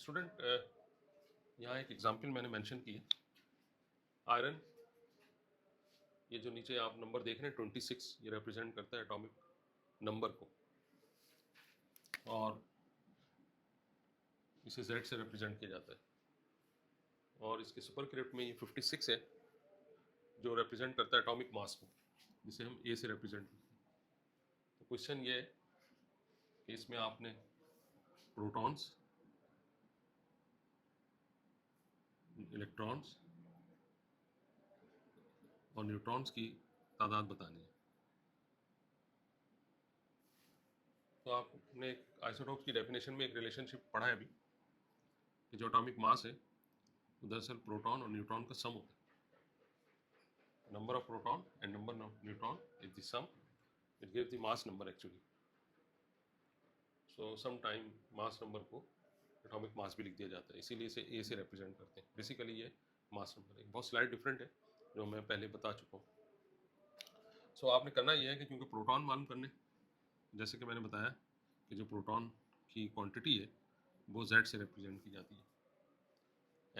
Student यहाँ एक example मैंने मेंशन की है। आयरन, ये जो नीचे आप नंबर देख रहे हैं 26, ये रिप्रेजेंट करता है एटॉमिक नंबर को, और इसे Z से रिप्रेजेंट किया जाता है। और इसके सुपरस्क्रिप्ट में ये 56 है जो रिप्रेजेंट करता है एटॉमिक मास को, जिसे हम A से रिप्रेजेंट करते हैं। तो क्वेश्चन ये है कि इसमें आपने प्रोटॉन्स, इलेक्ट्रॉन्स और न्यूट्रॉन्स की तादाद बतानी है। तो आपने आइसोटोप्स की डेफिनेशन में एक रिलेशनशिप पढ़ा है अभी कि जो एटॉमिक मास है वो दरअसल प्रोटॉन और न्यूट्रॉन का सम होता है। Number of proton and number of neutron is the sum, it gives the mass number actually. So some time mass number को एटॉमिक मास भी लिख दिया जाता है, इसीलिए इसे ए से रिप्रेजेंट करते हैं। बेसिकली ये मास नंबर है, बहुत स्लाइड डिफरेंट है जो मैं पहले बता चुका हूँ। सो आपने करना ये है कि क्योंकि प्रोटॉन मालूम करने, जैसे कि मैंने बताया कि जो प्रोटॉन की क्वांटिटी है वो Z से रिप्रेजेंट की जाती है।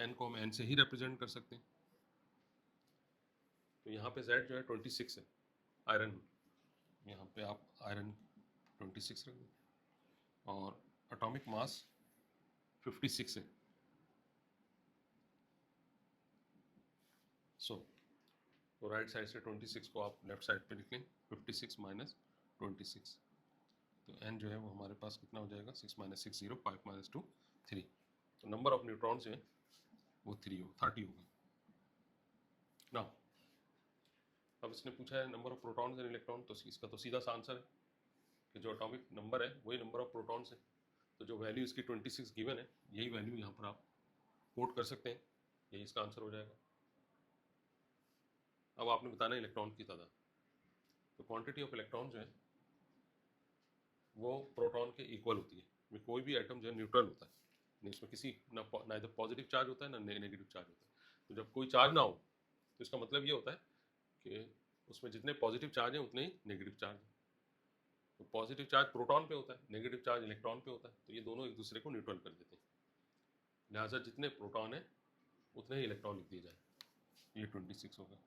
N को हम N से ही रिप्रेजेंट कर सकते हैं। तो यहाँ पे Z जो है 26 है आयरन, यहाँ पे आप आयरन 26 रख दें, और एटॉमिक मास 56 है। तो राइट साइड से 26 को आप लेफ्ट साइड पे लिख लें, 56 माइनस 26। तो N जो है वो हमारे पास कितना हो जाएगा, 6 माइनस 6 0, 5 माइनस 2 3। तो नंबर ऑफ न्यूट्रॉन जो है वो 30 होगा। ना अब इसने पूछा है number of protons and electron, तो इसका तो सीधा सा आंसर है कि जो एटॉमिक नंबर है वही नंबर ऑफ प्रोटॉन्स है। तो जो वैल्यू इसकी 26 गिवन है, यही वैल्यू यहाँ पर आप कोट कर सकते हैं, यही इसका आंसर हो जाएगा। अब आपने बताना है इलेक्ट्रॉन की तादाद। तो क्वांटिटी ऑफ इलेक्ट्रॉन जो है वो प्रोटॉन के इक्वल होती है। में कोई भी एटम जो है न्यूट्रल होता है, नहीं इसमें किसी ना इधर पॉजिटिव चार्ज होता है ना नेगेटिव चार्ज होता है। तो जब कोई चार्ज ना हो तो इसका मतलब ये होता है कि उसमें जितने पॉजिटिव चार्ज हैं उतने ही नेगेटिव चार्ज हैं। तो पॉजिटिव चार्ज प्रोटॉन पे होता है, नेगेटिव चार्ज इलेक्ट्रॉन पे होता है, तो ये दोनों एक दूसरे को न्यूट्रल कर देते हैं। लिहाजा जितने प्रोटॉन हैं उतने ही इलेक्ट्रॉन लिख दिए जाए। ये 26 होगा।